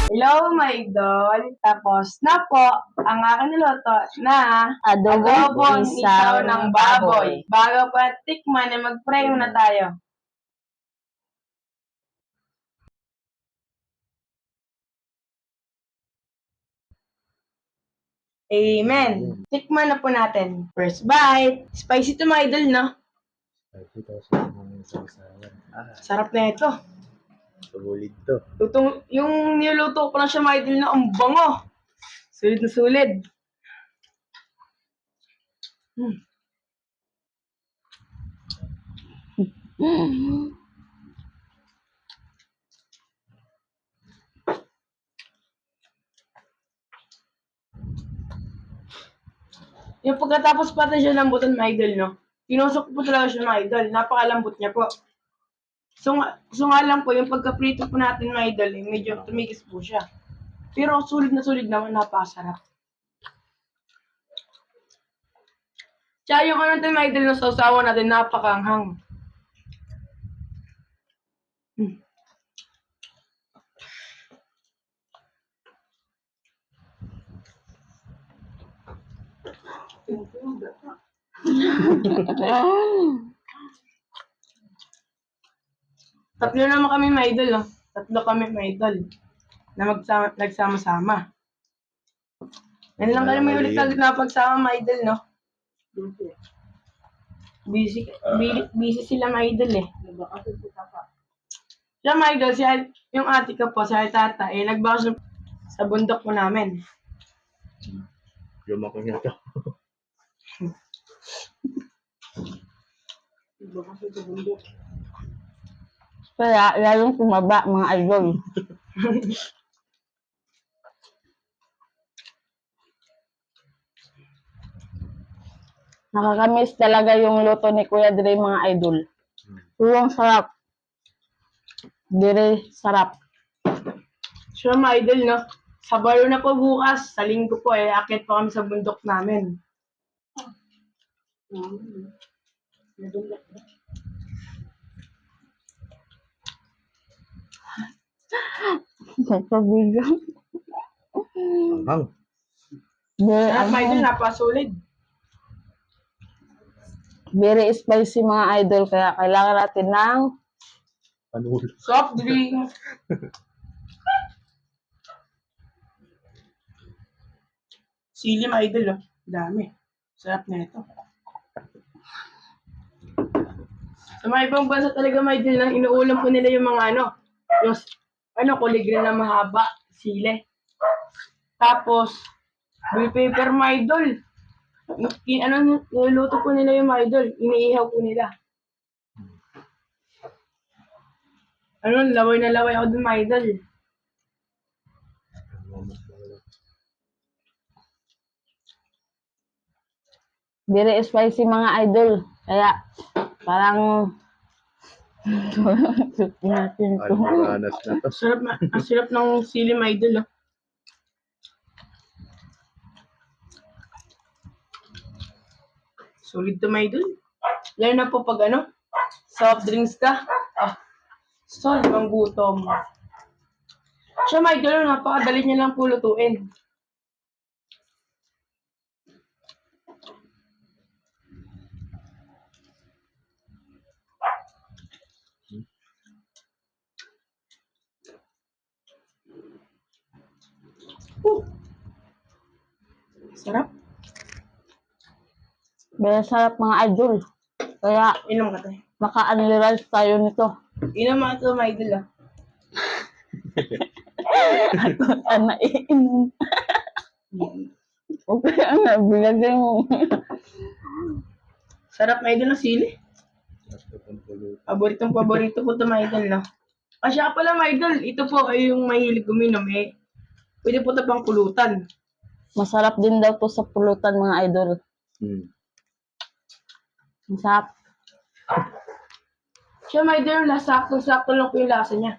Hello, my idol. Tapos na po ang aking niluto na adobong isaw ng baboy. Bago pa tikman, mag-pray muna tayo. Amen. Tikman na po natin. First bite. Spicy to, my idol, no? Sarap na ito. Sulit to. Yung niluto ko lang siya, my idol, na ang bango. Sulit na sulit. Yung pagkatapos pati siya lambutan, my idol, no? Tinusok po talaga siya, my idol. Napakalambot niya po. So nga lang po, yung pagkaprito po natin, my idol, medyo tumigis po siya. Pero sulit naman, napakasarap. Tsaka yung ano natin, my idol, na sausawan natin, napakaanghang. Tatlo naman kami, my idol, no? Tatlo kami, my idol, na nagsama-sama. Yan lang kami ulit na pagsama, my idol, no? Busy sila, my idol, eh. Siya, my idol, yung ate ko po, si tata, nagbakasyon sa bundok po namin. Lumaki niya to. Kaya lalong tumaba, mga idol. Nakakamiss talaga yung luto ni Kuya Dre, mga idol. Yung sarap. Dire, sarap. Siya, mga idol, no? Sabado na po bukas, sa linggo po, akit po kami sa bundok namin. Nagpabigan. Hang. Sarap, mga idol, napasulit. Very spicy, mga idol. Kaya kailangan natin ng Panul. Soft drink. Sili, mga idol, oh. Dami. Sarap na ito. Sa mga ibang bansa talaga, mga idol, lang inuulam po nila yung mga yung kuligre na mahaba, sili. Tapos, bell pepper, mga idol. Niluluto po nila yung mga idol. Iniihaw po nila. Laway na laway ako dun, mga idol. very spicy, mga idol. Kaya parang natin to. Almoranas na to. Ang sarap ng sili, mga idol, oh. Solid to, mga idol. Lalo na po pag soft drinks ka. Solid ang gutom. Siya, mga idol, napakadali niya lang po lutuin. Sarap. Very sarap, mga idol. Kaya Inom ka tayo. maka-unrealize tayo nito. Inom mga ito, mga idol, ah. At naiinom. Okay, bilagay mo. Sarap, mga idol, ng sili. Paborito ko ito, mga idol, no? Siya pala, mga idol. Ito po ay yung mahilig uminom, pwede po ito pang pulutan. Masarap din daw to sa pulutan, mga idol. Masarap. Siya, mga idol, sakto lang po yung lasa niya.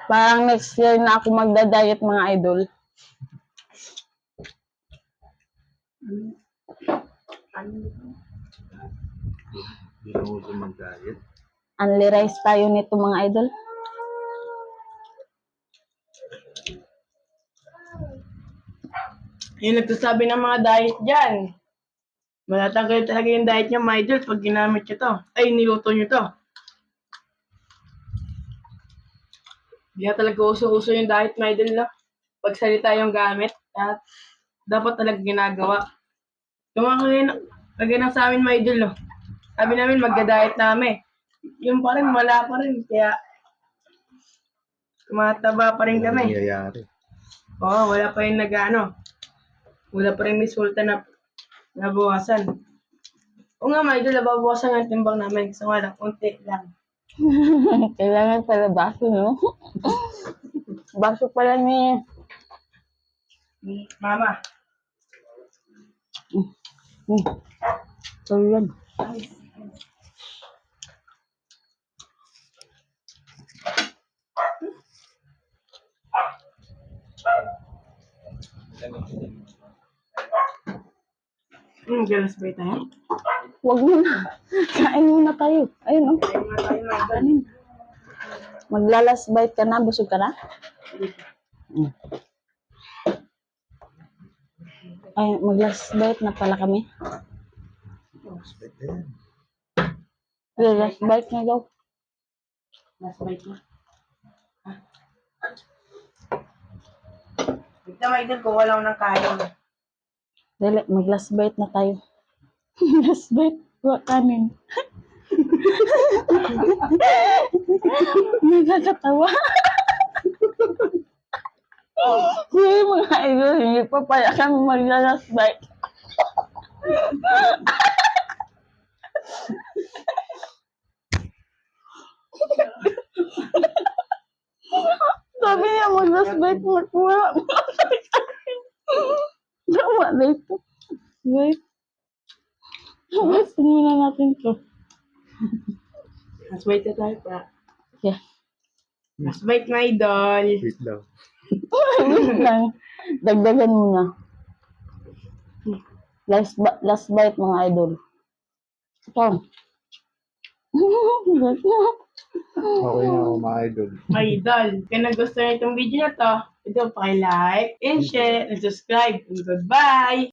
Parang next year na ako magda-diet, mga idol. Hindi na uso mag-diet. Only rice tayo nito mga idol. Yung nagsasabi ng mga diet dyan. Matatanggal talaga yung diet niya, mga idol, pag ginamit nyo to. Ay, niluto nyo to. Hindi na talaga uso-uso yung diet, mga idol, no? Pagsalita yung gamit, at dapat talaga ginagawa. Yung mga kagaya ng sa amin, mga idol, no? Sabi namin, magda-diet namin. Yung pa rin, wala pa rin. Kaya, tumataba pa rin Walang kami. nangyayari. Oo, wala pa rin wala pa rin resulta na nabawasan. O nga, mga idol, nababawasan ang timbang namin. So nga lang, unti lang. Kailangan pala baso, no? Baso pala ni... Mama, So, yun. galas ba tayo? Huwag muna. Kain muna tayo. Ayun, oh. Tayo nga tayo, mga idol. Kanin. Maglalas bite ka na? Busog ka na? Mm. Ay, maglalas bite na pala kami. Respect na yan. Lalas bite na daw. Last bite na. Wait na, mga idol, kung wala ko ng kain. Dali, mag-last bite na tayo. Last bite, huwag kanin. Nagkakatawa. Sige mga idol, hindi pa pala kami mag-last bite. Sabi niya mag-last bite, wala. Tama na ito. Wait. Tapos muna natin to. Last bite na tayo pa. Yeah. Last bite, mga idol. Wait lang. Wait lang. Dagdagan muna. Last bite mga idol. Ito. Okay na ako, mga idol. Mga idol, kung nagustuhan niyo itong video na to, ito, like and share, and subscribe. And goodbye!